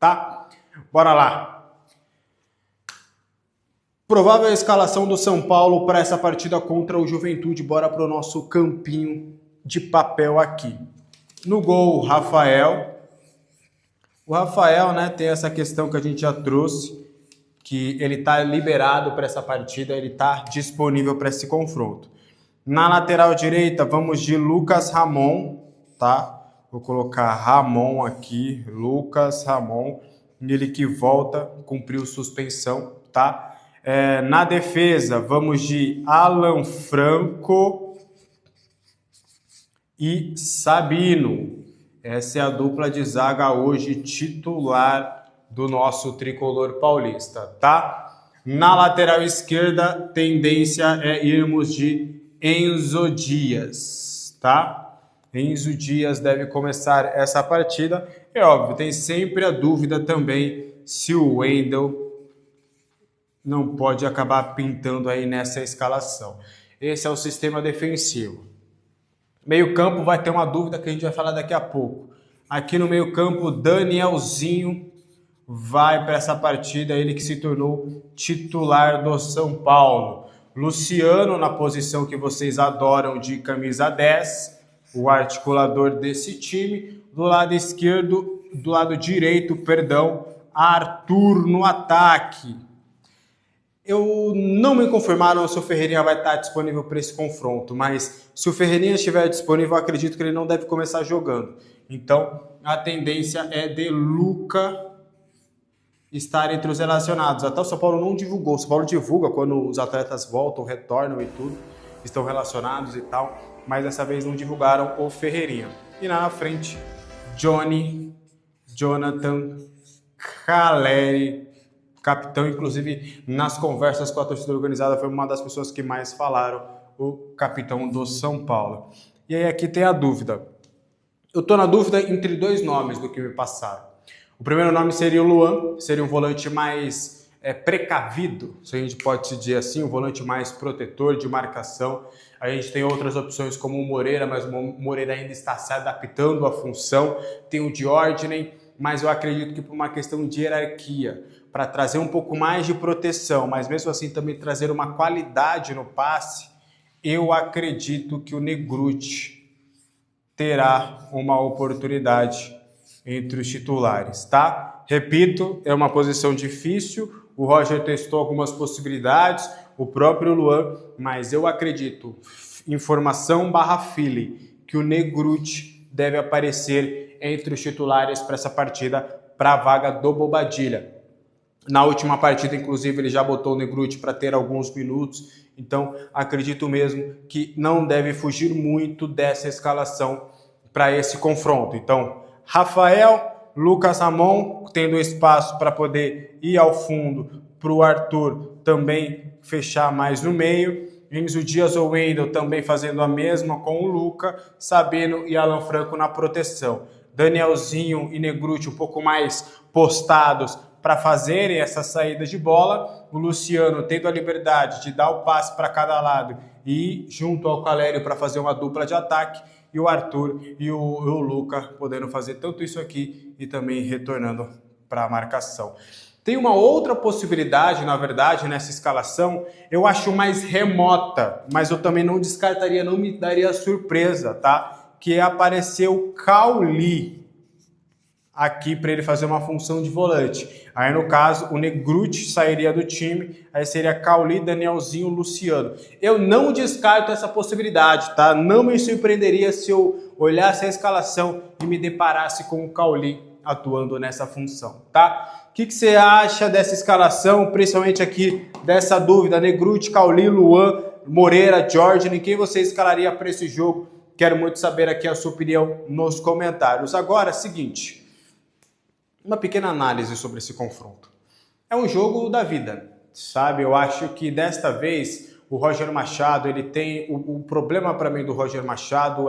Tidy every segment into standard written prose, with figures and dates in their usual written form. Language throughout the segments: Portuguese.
tá? Bora lá. Provável escalação do São Paulo para essa partida contra o Juventude. Bora para o nosso campinho de papel aqui. No gol, Rafael. O Rafael, né, tem essa questão que a gente já trouxe, que ele está liberado para essa partida, ele está disponível para esse confronto. Na lateral direita, vamos de Lucas Ramon, tá? Vou colocar Ramon aqui, Lucas Ramon, ele que volta, cumpriu suspensão, tá? Na defesa, vamos de Alan Franco e Sabino. Essa é a dupla de zaga hoje titular do nosso tricolor paulista, tá? Na lateral esquerda, tendência é irmos de Enzo Dias, tá? Enzo Dias deve começar essa partida. É óbvio, tem sempre a dúvida também se o Wendel não pode acabar pintando aí nessa escalação. Esse é o sistema defensivo. Meio campo vai ter uma dúvida que a gente vai falar daqui a pouco. Aqui no meio campo, Danielzinho vai para essa partida, ele que se tornou titular do São Paulo. Luciano na posição que vocês adoram de camisa 10, o articulador desse time. Do lado esquerdo, do lado direito, perdão, Arthur no ataque. Não me confirmaram se o Ferreirinha vai estar disponível para esse confronto, mas se o Ferreirinha estiver disponível, eu acredito que ele não deve começar jogando. Então, a tendência é de Luca estar entre os relacionados. Até o São Paulo não divulgou. O São Paulo divulga quando os atletas voltam, retornam e tudo, estão relacionados e tal, mas dessa vez não divulgaram o Ferreirinha. E na frente, Jonathan Caleri, capitão, inclusive nas conversas com a torcida organizada, foi uma das pessoas que mais falaram, o capitão do São Paulo. E aí aqui tem a dúvida. Eu estou na dúvida entre dois nomes do que me passaram. O primeiro nome seria o Luan, seria um volante mais precavido, se a gente pode dizer assim, um volante mais protetor de marcação. A gente tem outras opções como o Moreira, mas o Moreira ainda está se adaptando à função. Tem o Diordinen, mas eu acredito que por uma questão de hierarquia, para trazer um pouco mais de proteção, mas mesmo assim também trazer uma qualidade no passe, eu acredito que o Negrutti terá uma oportunidade entre os titulares, tá? Repito, é uma posição difícil, o Roger testou algumas possibilidades, o próprio Luan, mas eu acredito, informação / feeling, que o Negrutti deve aparecer entre os titulares para essa partida, para a vaga do Bobadilla. Na última partida, inclusive, ele já botou o Negrutti para ter alguns minutos, então acredito mesmo que não deve fugir muito dessa escalação para esse confronto. Então, Rafael, Lucas Ramon, tendo espaço para poder ir ao fundo, para o Arthur também fechar mais no meio, Enzo Dias ou Wendel também fazendo a mesma com o Luca, Sabino e Alan Franco na proteção. Danielzinho e Negrutti um pouco mais postados para fazerem essa saída de bola, o Luciano tendo a liberdade de dar o passe para cada lado e ir junto ao Caleri para fazer uma dupla de ataque, e o Arthur e o Luca podendo fazer tanto isso aqui e também retornando para a marcação. Tem uma outra possibilidade, na verdade, nessa escalação, eu acho mais remota, mas eu também não descartaria, não me daria surpresa, tá? Que é aparecer o Cauli aqui para ele fazer uma função de volante. Aí, no caso, o Negrutti sairia do time, aí seria Cauli, Danielzinho, Luciano. Eu não descarto essa possibilidade, tá? Não me surpreenderia se eu olhasse a escalação e me deparasse com o Cauli atuando nessa função, tá? O que você acha dessa escalação, principalmente aqui dessa dúvida, Negrutti, Cauli, Luan, Moreira, Diordinen, quem você escalaria para esse jogo? Quero muito saber aqui a sua opinião nos comentários. Agora, seguinte, uma pequena análise sobre esse confronto. É um jogo da vida, sabe? Eu acho que desta vez o Roger Machado, ele tem... O problema para mim do Roger Machado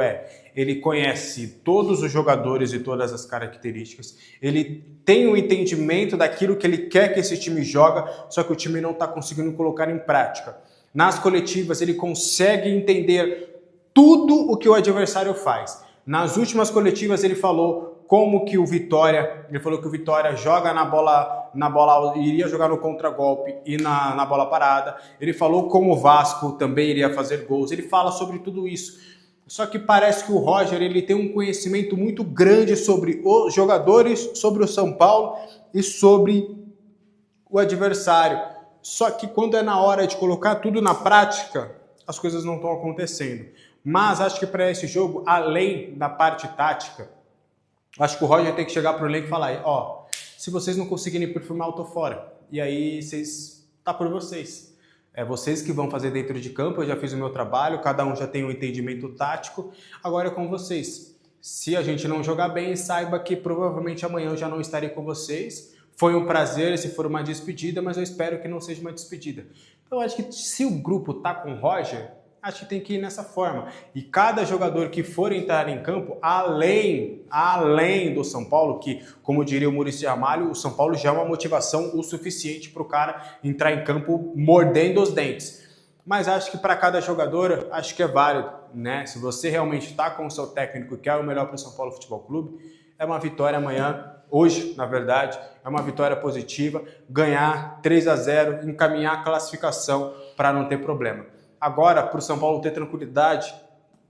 ele conhece todos os jogadores e todas as características, ele tem um entendimento daquilo que ele quer que esse time joga, só que o time não está conseguindo colocar em prática. Nas coletivas ele consegue entender tudo o que o adversário faz. Nas últimas coletivas ele falou como que o Vitória, ele falou que o Vitória joga na bola, iria jogar no contragolpe e na bola parada. Ele falou como o Vasco também iria fazer gols. Ele fala sobre tudo isso. Só que parece que o Roger, ele tem um conhecimento muito grande sobre os jogadores, sobre o São Paulo e sobre o adversário. Só que quando é na hora de colocar tudo na prática, as coisas não estão acontecendo. Mas acho que para esse jogo, além da parte tática, acho que o Roger tem que chegar pro elenco e falar, ó, se vocês não conseguirem performar, eu tô fora. E aí, tá por vocês. É vocês que vão fazer dentro de campo, eu já fiz o meu trabalho, cada um já tem um entendimento tático, agora é com vocês. Se a gente não jogar bem, saiba que provavelmente amanhã eu já não estarei com vocês. Foi um prazer se for uma despedida, mas eu espero que não seja uma despedida. Então, acho que se o grupo tá com o Roger, acho que tem que ir nessa forma. E cada jogador que for entrar em campo, além do São Paulo, que, como diria o Muricy Ramalho, o São Paulo já é uma motivação o suficiente para o cara entrar em campo mordendo os dentes. Mas acho que para cada jogador, acho que é válido, né? Se você realmente está com o seu técnico e quer o melhor para o São Paulo Futebol Clube, é uma vitória amanhã, hoje, na verdade, é uma vitória positiva, ganhar 3-0, encaminhar a classificação para não ter problema. Agora, para o São Paulo ter tranquilidade,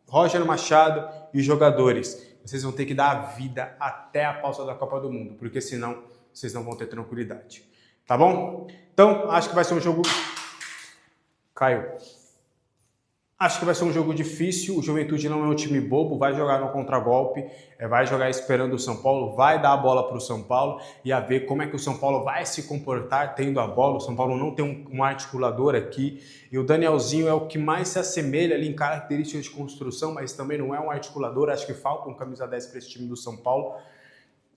Roger Machado e jogadores, vocês vão ter que dar a vida até a pausa da Copa do Mundo, porque senão vocês não vão ter tranquilidade. Tá bom? Então, acho que vai ser um jogo... Caiu. Acho que vai ser um jogo difícil, o Juventude não é um time bobo, vai jogar no contragolpe, vai jogar esperando o São Paulo, vai dar a bola para o São Paulo e a ver como é que o São Paulo vai se comportar tendo a bola. O São Paulo não tem um articulador aqui e o Danielzinho é o que mais se assemelha ali em características de construção, mas também não é um articulador, acho que falta um camisa 10 para esse time do São Paulo.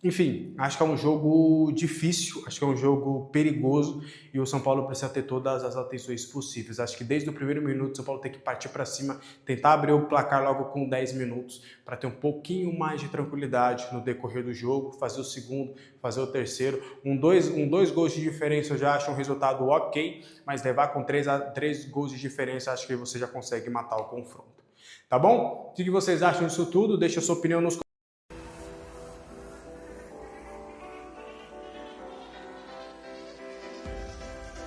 Enfim, acho que é um jogo difícil, acho que é um jogo perigoso e o São Paulo precisa ter todas as atenções possíveis. Acho que desde o primeiro minuto o São Paulo tem que partir para cima, tentar abrir o placar logo com 10 minutos para ter um pouquinho mais de tranquilidade no decorrer do jogo, fazer o segundo, fazer o terceiro. Dois gols de diferença eu já acho um resultado ok, mas levar com 3 gols de diferença acho que você já consegue matar o confronto. Tá bom? O que vocês acham disso tudo? Deixa a sua opinião nos comentários.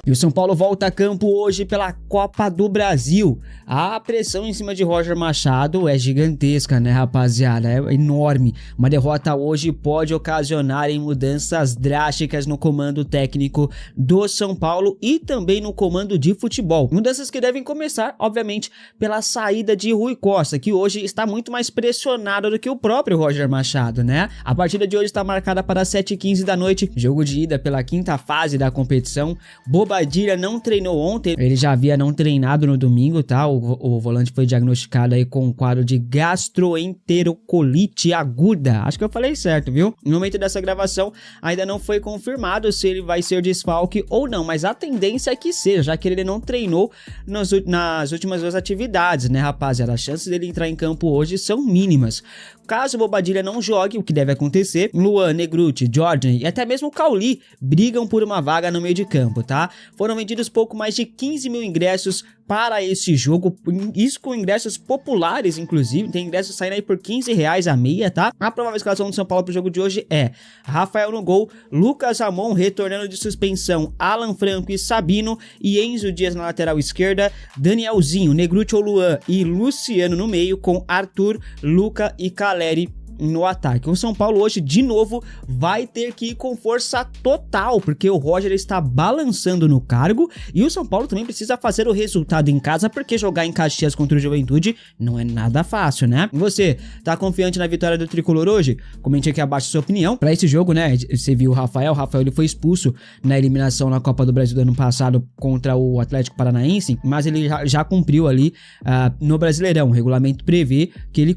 E o São Paulo volta a campo hoje pela Copa do Brasil. A pressão em cima de Roger Machado é gigantesca, né, rapaziada? É enorme. Uma derrota hoje pode ocasionar em mudanças drásticas no comando técnico do São Paulo e também no comando de futebol. Mudanças que devem começar, obviamente, pela saída de Rui Costa, que hoje está muito mais pressionado do que o próprio Roger Machado, né? A partida de hoje está marcada para 7h15 da noite, jogo de ida pela 5ª fase da competição. Bobadilla não treinou ontem, ele já havia não treinado no domingo, tá? O volante foi diagnosticado aí com um quadro de gastroenterolite aguda. Acho que eu falei certo, viu? No momento dessa gravação, ainda não foi confirmado se ele vai ser desfalque ou não, mas a tendência é que seja, já que ele não treinou nas últimas 2 atividades, né, rapaziada? As chances dele entrar em campo hoje são mínimas. Caso o Bobadilla não jogue, o que deve acontecer, Luan, Negruti, Jordan e até mesmo o Cauli brigam por uma vaga no meio de campo, tá? Foram vendidos pouco mais de 15 mil ingressos para esse jogo, isso com ingressos populares, inclusive, tem ingressos saindo aí por R$15 a meia, tá? A provável escalação do São Paulo pro jogo de hoje é Rafael no gol, Lucas Ramon retornando de suspensão, Alan Franco e Sabino, e Enzo Dias na lateral esquerda, Danielzinho, Negruti ou Luan e Luciano no meio, com Arthur, Luca e Caleri no ataque. O São Paulo hoje, de novo, vai ter que ir com força total, porque o Roger está balançando no cargo e o São Paulo também precisa fazer o resultado em casa, porque jogar em Caxias contra o Juventude não é nada fácil, né? E você, tá confiante na vitória do Tricolor hoje? Comente aqui abaixo a sua opinião. Para esse jogo, né, você viu o Rafael ele foi expulso na eliminação na Copa do Brasil do ano passado contra o Atlético Paranaense, mas ele já cumpriu ali no Brasileirão. O regulamento prevê que ele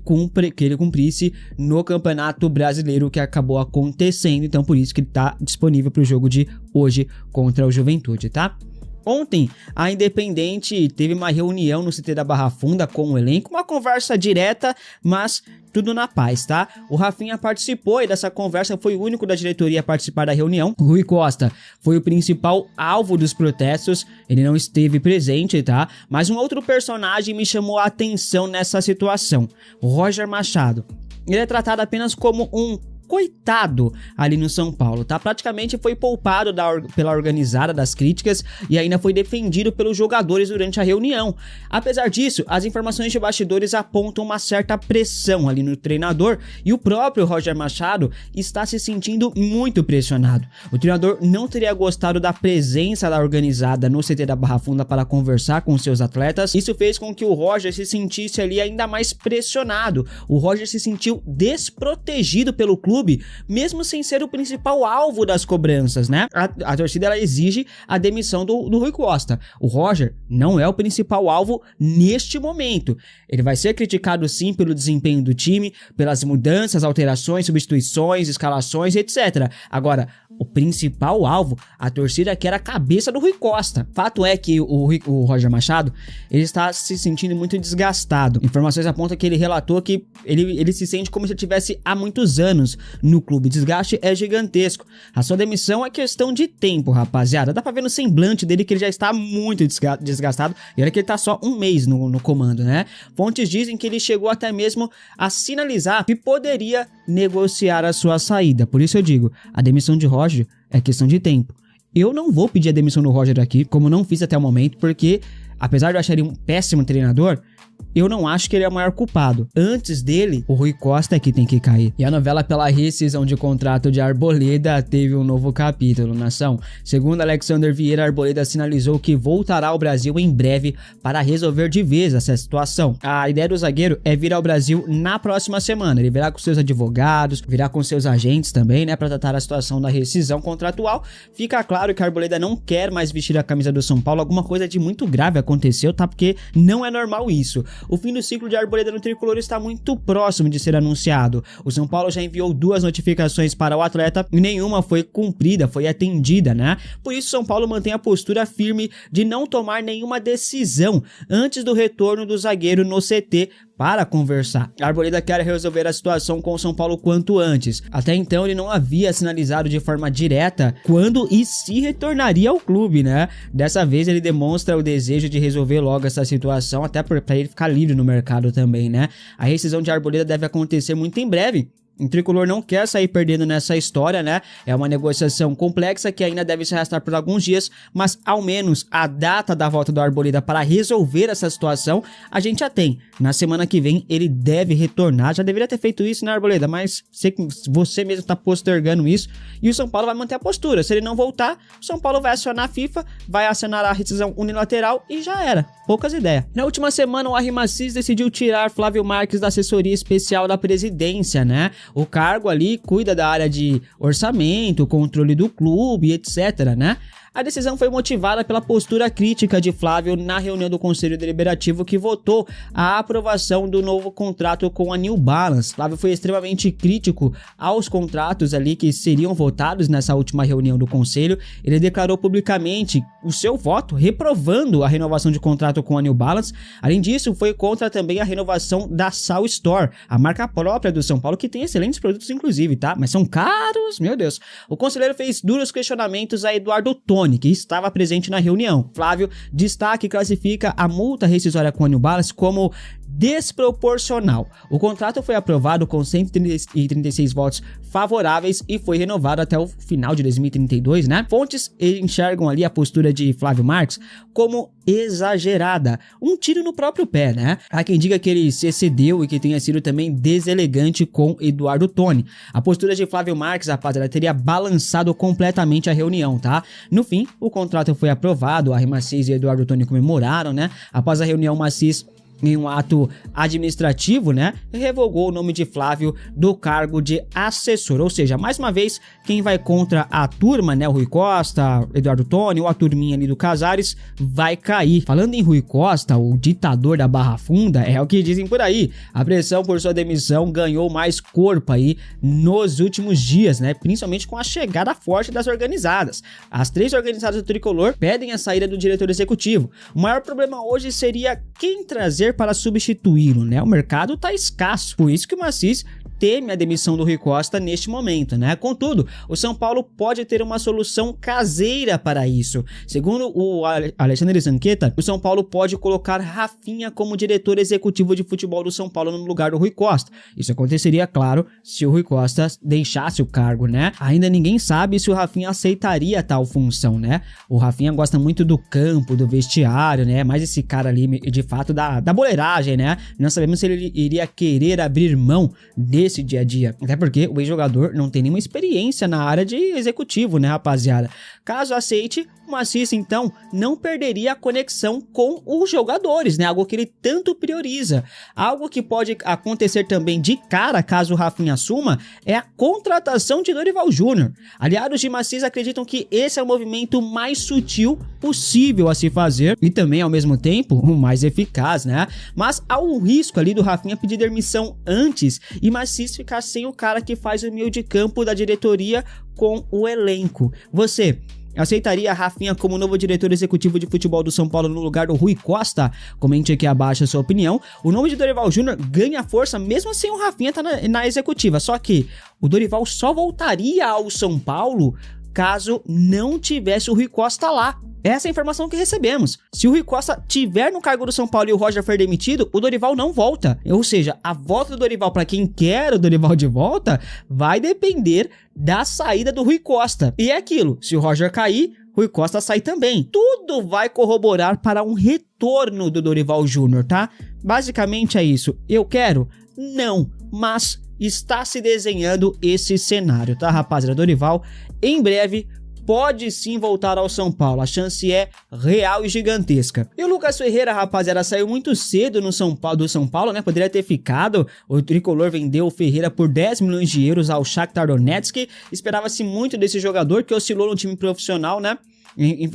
cumprisse no Campeonato Brasileiro, que acabou acontecendo, então por isso que ele tá disponível para o jogo de hoje contra o Juventude, tá? Ontem, a Independente teve uma reunião no CT da Barra Funda com o elenco, uma conversa direta, mas tudo na paz, tá? O Rafinha participou e dessa conversa foi o único da diretoria a participar da reunião. O Rui Costa foi o principal alvo dos protestos, ele não esteve presente, tá? Mas um outro personagem me chamou a atenção nessa situação, o Roger Machado. Ele é tratado apenas como um coitado ali no São Paulo, tá? Praticamente foi poupado pela organizada das críticas e ainda foi defendido pelos jogadores durante a reunião. Apesar disso, as informações de bastidores apontam uma certa pressão ali no treinador e o próprio Roger Machado está se sentindo muito pressionado. O treinador não teria gostado da presença da organizada no CT da Barra Funda para conversar com seus atletas. Isso fez com que o Roger se sentisse ali ainda mais pressionado. O Roger se sentiu desprotegido pelo clube, mesmo sem ser o principal alvo das cobranças, né? A torcida ela exige a demissão do Rui Costa. O Roger não é o principal alvo neste momento. Ele vai ser criticado sim pelo desempenho do time, pelas mudanças, alterações, substituições, escalações, etc. Agora, o principal alvo, a torcida quer a cabeça do Rui Costa. Fato é que o Roger Machado, ele está se sentindo muito desgastado. Informações apontam que ele relatou que ele se sente como se ele estivesse há muitos anos no clube. O desgaste é gigantesco. A sua demissão é questão de tempo, rapaziada. Dá pra ver no semblante dele que ele já está muito desgastado. E olha que ele tá só um mês no comando, né? Fontes dizem que ele chegou até mesmo a sinalizar que poderia negociar a sua saída. Por isso eu digo, a demissão de Roger é questão de tempo. Eu não vou pedir a demissão do Roger aqui, como não fiz até o momento, porque apesar de eu achar ele um péssimo treinador, eu não acho que ele é o maior culpado. Antes dele, o Rui Costa é que tem que cair. E a novela pela rescisão de contrato de Arboleda teve um novo capítulo, nação. Segundo Alexander Vieira, Arboleda sinalizou que voltará ao Brasil em breve para resolver de vez essa situação. A ideia do zagueiro é vir ao Brasil na próxima semana. Ele virá com seus advogados, virá com seus agentes também, né, para tratar a situação da rescisão contratual. Fica claro que a Arboleda não quer mais vestir a camisa do São Paulo. Alguma coisa de muito grave aconteceu, tá? Porque não é normal isso. O fim do ciclo de Arboleda no tricolor está muito próximo de ser anunciado. O São Paulo já enviou 2 notificações para o atleta e nenhuma foi cumprida, foi atendida, né? Por isso, São Paulo mantém a postura firme de não tomar nenhuma decisão antes do retorno do zagueiro no CT para conversar. A Arboleda quer resolver a situação com o São Paulo quanto antes. Até então ele não havia sinalizado de forma direta quando e se retornaria ao clube, né? Dessa vez ele demonstra o desejo de resolver logo essa situação, até para ele ficar livre no mercado também, né? A rescisão de Arboleda deve acontecer muito em breve. O tricolor não quer sair perdendo nessa história, né? É uma negociação complexa que ainda deve se arrastar por alguns dias, mas ao menos a data da volta do Arboleda para resolver essa situação a gente já tem. Na semana que vem ele deve retornar. Já deveria ter feito isso, né, Arboleda? Mas você mesmo está postergando isso e o São Paulo vai manter a postura. Se ele não voltar, o São Paulo vai acionar a FIFA, vai acionar a rescisão unilateral e já era. Poucas ideias. Na última semana o Arrimacis decidiu tirar Flávio Marques da assessoria especial da presidência, né? O cargo ali cuida da área de orçamento, controle do clube, etc, né? A decisão foi motivada pela postura crítica de Flávio na reunião do Conselho Deliberativo que votou a aprovação do novo contrato com a New Balance. Flávio foi extremamente crítico aos contratos ali que seriam votados nessa última reunião do Conselho. Ele declarou publicamente o seu voto, reprovando a renovação de contrato com a New Balance. Além disso, foi contra também a renovação da Sal Store, a marca própria do São Paulo, que tem excelentes produtos inclusive, tá? Mas são caros, meu Deus. O conselheiro fez duros questionamentos a Eduardo Toni, que estava presente na reunião. Flávio destaca e classifica a multa rescisória com a New Balance como desproporcional. O contrato foi aprovado com 136 votos favoráveis e foi renovado até o final de 2032, né? Fontes enxergam ali a postura de Flávio Marques como exagerada, um tiro no próprio pé, né? Há quem diga que ele se excedeu e que tenha sido também deselegante com Eduardo Toni. A postura de Flávio Marques, rapaziada, teria balançado completamente a reunião, tá? No fim, o contrato foi aprovado, a Arrimacis e Eduardo Toni comemoraram, né? Após a reunião, Macis, em um ato administrativo, né, revogou o nome de Flávio do cargo de assessor, ou seja, mais uma vez, quem vai contra a turma, né, o Rui Costa, Eduardo Toni ou a turminha ali do Casares, vai cair. Falando em Rui Costa, o ditador da Barra Funda, é o que dizem por aí, a pressão por sua demissão ganhou mais corpo aí nos últimos dias, né, principalmente com a chegada forte das organizadas. As 3 organizadas do Tricolor pedem a saída do diretor executivo. O maior problema hoje seria quem trazer para substituí-lo, né? O mercado tá escasso, por isso que o Macis teme a demissão do Rui Costa neste momento, né? Contudo, o São Paulo pode ter uma solução caseira para isso. Segundo o Alexandre Zanqueta, o São Paulo pode colocar Rafinha como diretor executivo de futebol do São Paulo no lugar do Rui Costa. Isso aconteceria, claro, se o Rui Costa deixasse o cargo, né? Ainda ninguém sabe se o Rafinha aceitaria tal função, né? O Rafinha gosta muito do campo, do vestiário, né? Mais esse cara ali, de fato, da boleiragem, né? Não sabemos se ele iria querer abrir mão desse dia a dia. Até porque o ex-jogador não tem nenhuma experiência na área de executivo, né, rapaziada? Caso aceite, o Maciça, então, não perderia a conexão com os jogadores, né? Algo que ele tanto prioriza. Algo que pode acontecer também de cara, caso o Rafinha assuma, é a contratação de Dorival Júnior. Aliados de Maciça acreditam que esse é o movimento mais sutil possível a se fazer e também, ao mesmo tempo, o mais eficaz, né? Mas há um risco ali do Rafinha pedir demissão antes e Maciça ficar sem o cara que faz o meio de campo da diretoria com o elenco. Você aceitaria a Rafinha como novo diretor executivo de futebol do São Paulo no lugar do Rui Costa? Comente aqui abaixo a sua opinião. O nome de Dorival Júnior ganha força mesmo sem o Rafinha estar na executiva, só que o Dorival só voltaria ao São Paulo caso não tivesse o Rui Costa lá. Essa é a informação que recebemos. Se o Rui Costa tiver no cargo do São Paulo e o Roger for demitido, o Dorival não volta. Ou seja, a volta do Dorival, para quem quer o Dorival de volta, vai depender da saída do Rui Costa. E é aquilo, se o Roger cair, Rui Costa sai também. Tudo vai corroborar para um retorno do Dorival Júnior, tá? Basicamente é isso. Eu quero? Não, mas está se desenhando esse cenário, tá, rapaziada? Dorival, em breve, pode sim voltar ao São Paulo, a chance é real e gigantesca. E o Lucas Ferreira, rapaziada, saiu muito cedo do São Paulo, né? Poderia ter ficado. O tricolor vendeu o Ferreira por 10 milhões de euros ao Shakhtar Donetsk. Esperava-se muito desse jogador que oscilou no time profissional, né?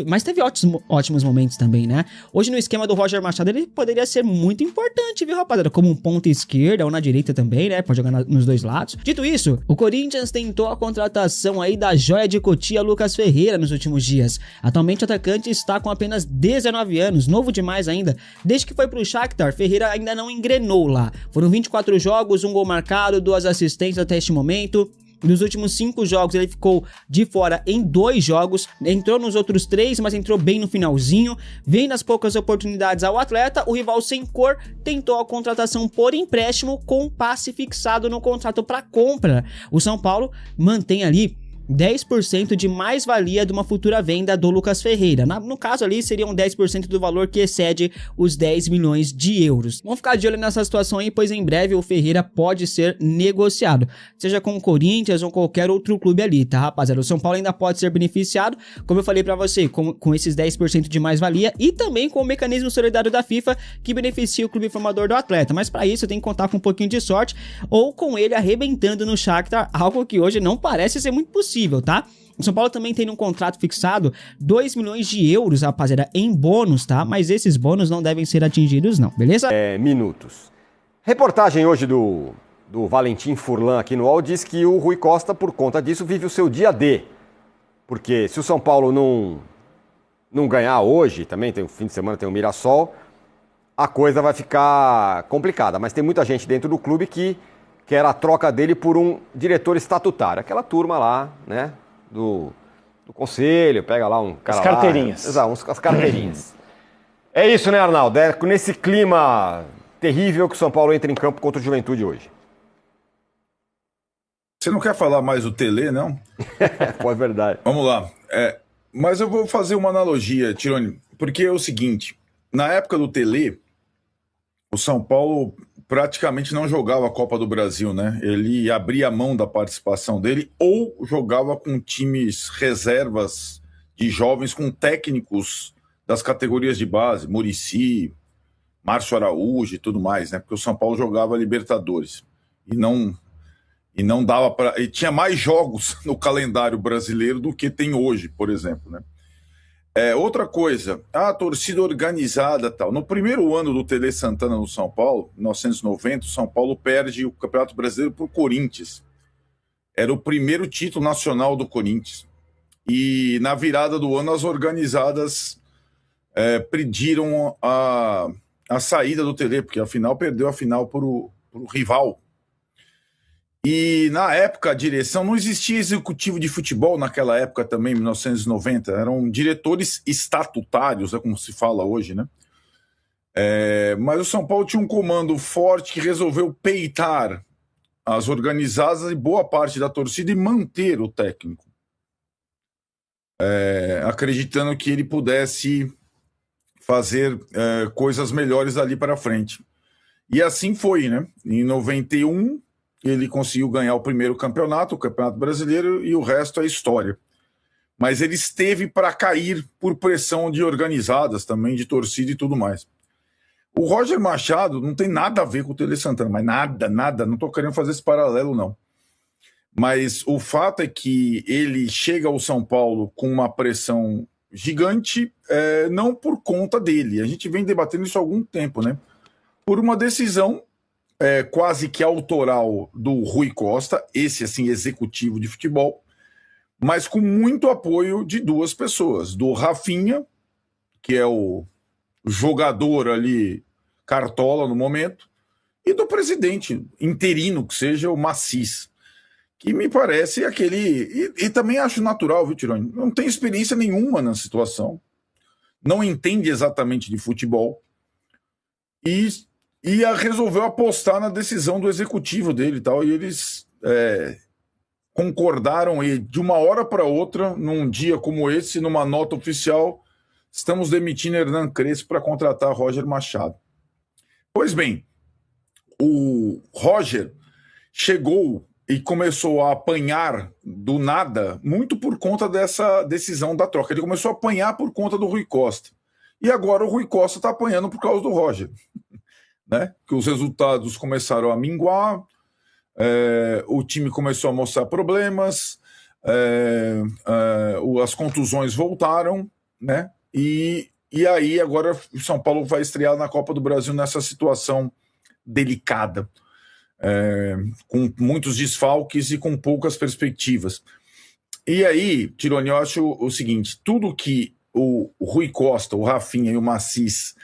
Mas teve ótimos momentos também, né? Hoje no esquema do Roger Machado ele poderia ser muito importante, viu, rapaziada? Como um ponta esquerda ou na direita também, né? Pode jogar nos dois lados. Dito isso, o Corinthians tentou a contratação aí da joia de Cotia, Lucas Ferreira, nos últimos dias. Atualmente o atacante está com apenas 19 anos, novo demais ainda. Desde que foi pro Shakhtar, Ferreira ainda não engrenou lá. Foram 24 jogos, 1 gol marcado, 2 assistências até este momento. Nos últimos 5 jogos ele ficou de fora em 2 jogos, entrou nos outros 3, mas entrou bem no finalzinho. Vem nas poucas oportunidades ao atleta, o rival sem cor tentou a contratação por empréstimo com passe fixado no contrato para compra. O São Paulo mantém ali 10% de mais-valia de uma futura venda do Lucas Ferreira. No caso ali, seriam 10% do valor que excede os 10 milhões de euros. Vamos ficar de olho nessa situação aí, pois em breve o Ferreira pode ser negociado, seja com o Corinthians ou qualquer outro clube ali, tá, rapaziada? O São Paulo ainda pode ser beneficiado, como eu falei pra você, com esses 10% de mais-valia e também com o mecanismo solidário da FIFA que beneficia o clube formador do atleta. Mas para isso tem que contar com um pouquinho de sorte ou com ele arrebentando no Shakhtar, algo que hoje não parece ser muito possível, tá? O São Paulo também tem um contrato fixado 2 milhões de euros, rapaziada, em bônus, tá? Mas esses bônus não devem ser atingidos não, beleza? Minutos. Reportagem hoje do Valentim Furlan aqui no UOL diz que o Rui Costa, por conta disso, vive o seu dia D. Porque se o São Paulo não ganhar hoje, também tem o fim de semana, tem o Mirassol, a coisa vai ficar complicada. Mas tem muita gente dentro do clube que quer a troca dele por um diretor estatutário. Aquela turma lá, né, do conselho, pega lá um cara as carteirinhas. Lá, exato, as carteirinhas. É isso, né, Arnaldo? É nesse clima terrível que o São Paulo entra em campo contra o Juventude hoje. Você não quer falar mais do Tele, não? Pô, é verdade. Vamos lá. Mas eu vou fazer uma analogia, Tironi, porque é o seguinte, na época do Tele, o São Paulo praticamente não jogava a Copa do Brasil, né? Ele abria a mão da participação dele ou jogava com times reservas de jovens com técnicos das categorias de base, Muricy, Márcio Araújo e tudo mais, né? Porque o São Paulo jogava Libertadores e não dava para... E tinha mais jogos no calendário brasileiro do que tem hoje, por exemplo, né? Outra coisa, a torcida organizada tal. No primeiro ano do Tele Santana no São Paulo, em 1990, o São Paulo perde o Campeonato Brasileiro para o Corinthians. Era o primeiro título nacional do Corinthians. E na virada do ano, as organizadas pediram a saída do Tele, porque afinal perdeu a final para o rival. E na época a direção, não existia executivo de futebol naquela época também, 1990, eram diretores estatutários, é como se fala hoje, né? Mas o São Paulo tinha um comando forte que resolveu peitar as organizadas e boa parte da torcida e manter o técnico, acreditando que ele pudesse fazer coisas melhores ali para frente. E assim foi, né? Em 91, ele conseguiu ganhar o primeiro campeonato, o Campeonato Brasileiro, e o resto é história. Mas ele esteve para cair por pressão de organizadas também, de torcida e tudo mais. O Roger Machado não tem nada a ver com o Tele Santana, mas nada, não estou querendo fazer esse paralelo, não. Mas o fato é que ele chega ao São Paulo com uma pressão gigante, não por conta dele. A gente vem debatendo isso há algum tempo, né? Por uma decisão quase que autoral do Rui Costa, esse assim executivo de futebol, mas com muito apoio de duas pessoas, do Rafinha, que é o jogador ali cartola no momento, e do presidente interino, que seja o Macis, que me parece aquele... E também acho natural, viu, Tironi? Não tem experiência nenhuma na situação, não entende exatamente de futebol, e resolveu apostar na decisão do executivo dele e tal, e eles concordaram, e de uma hora para outra, num dia como esse, numa nota oficial, estamos demitindo Hernan Crespo para contratar Roger Machado. Pois bem, o Roger chegou e começou a apanhar do nada, muito por conta dessa decisão da troca. Ele começou a apanhar por conta do Rui Costa. E agora o Rui Costa está apanhando por causa do Roger. Né? Que os resultados começaram a minguar, o time começou a mostrar problemas, as contusões voltaram, né? E aí agora o São Paulo vai estrear na Copa do Brasil nessa situação delicada, com muitos desfalques e com poucas perspectivas. E aí, Tironi, eu acho o seguinte, tudo que o Rui Costa, o Rafinha e o Macis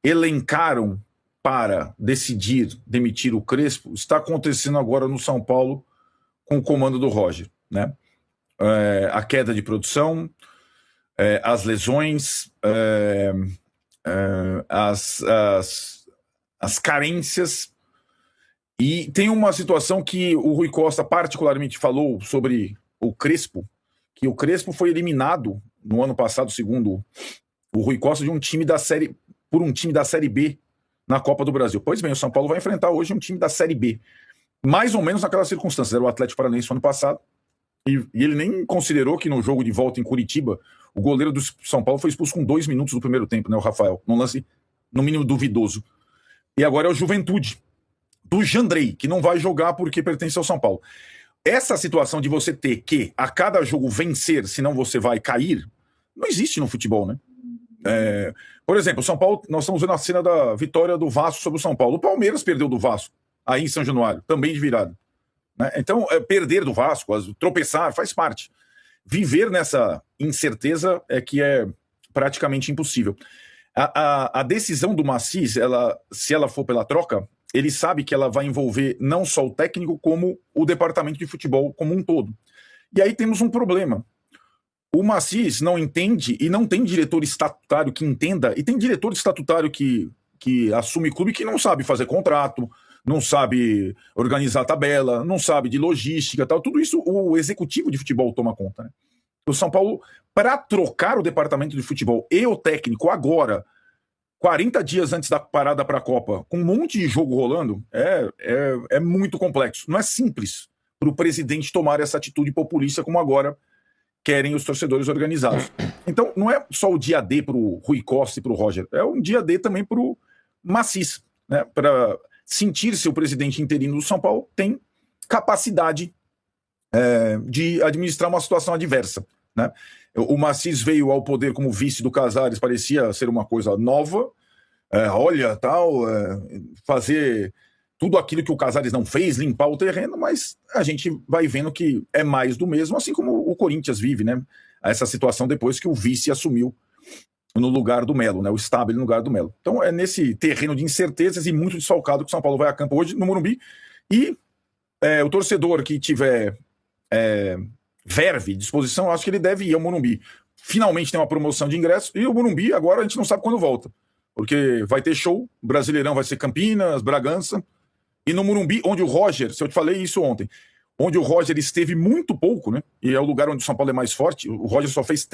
elencaram para decidir demitir o Crespo, está acontecendo agora no São Paulo com o comando do Roger, né? A queda de produção, as lesões, as carências, e tem uma situação que o Rui Costa particularmente falou sobre o Crespo, que o Crespo foi eliminado no ano passado, segundo o Rui Costa, por um time da Série B na Copa do Brasil. Pois bem, o São Paulo vai enfrentar hoje um time da Série B, mais ou menos naquelas circunstâncias. Era o Atlético Paranaense no ano passado, e ele nem considerou que no jogo de volta em Curitiba, o goleiro do São Paulo foi expulso com 2 minutos do primeiro tempo, né, o Rafael, num lance no mínimo duvidoso. E agora é o Juventude, do Jandrei, que não vai jogar porque pertence ao São Paulo. Essa situação de você ter que a cada jogo vencer, senão você vai cair, não existe no futebol, né? Por exemplo, o São Paulo, nós estamos vendo a cena da vitória do Vasco sobre o São Paulo. O Palmeiras perdeu do Vasco, aí em São Januário, também de virada, né? Então, perder do Vasco, tropeçar, faz parte. Viver nessa incerteza é que é praticamente impossível. A decisão do Macis, se ela for pela troca, ele sabe que ela vai envolver não só o técnico, como o departamento de futebol como um todo. E aí temos um problema. O Macis não entende e não tem diretor estatutário que entenda, e tem diretor estatutário que assume clube que não sabe fazer contrato, não sabe organizar tabela, não sabe de logística, tal. Tudo isso o executivo de futebol toma conta, né? O São Paulo, para trocar o departamento de futebol e o técnico agora, 40 dias antes da parada para a Copa, com um monte de jogo rolando, é muito complexo. Não é simples para o presidente tomar essa atitude populista como agora querem os torcedores organizados. Então, não é só o dia D para o Rui Costa e para o Roger, é um dia D também para o Macis, né? Para sentir se o presidente interino do São Paulo tem capacidade de administrar uma situação adversa, né? O Macis veio ao poder como vice do Casares, parecia ser uma coisa nova, fazer tudo aquilo que o Casares não fez, limpar o terreno, mas a gente vai vendo que é mais do mesmo, assim como o Corinthians vive, né? Essa situação depois que o vice assumiu no lugar do Melo, né? O Stabile no lugar do Melo. Então é nesse terreno de incertezas e muito desfalcado que o São Paulo vai a campo hoje no Morumbi, e o torcedor que tiver verve, disposição, eu acho que ele deve ir ao Morumbi. Finalmente tem uma promoção de ingresso, e o Morumbi agora a gente não sabe quando volta, porque vai ter show, Brasileirão vai ser Campinas, Bragança, e no Morumbi, onde o Roger, se eu te falei isso ontem, onde o Roger esteve muito pouco, né? E é o lugar onde o São Paulo é mais forte, o Roger só fez 3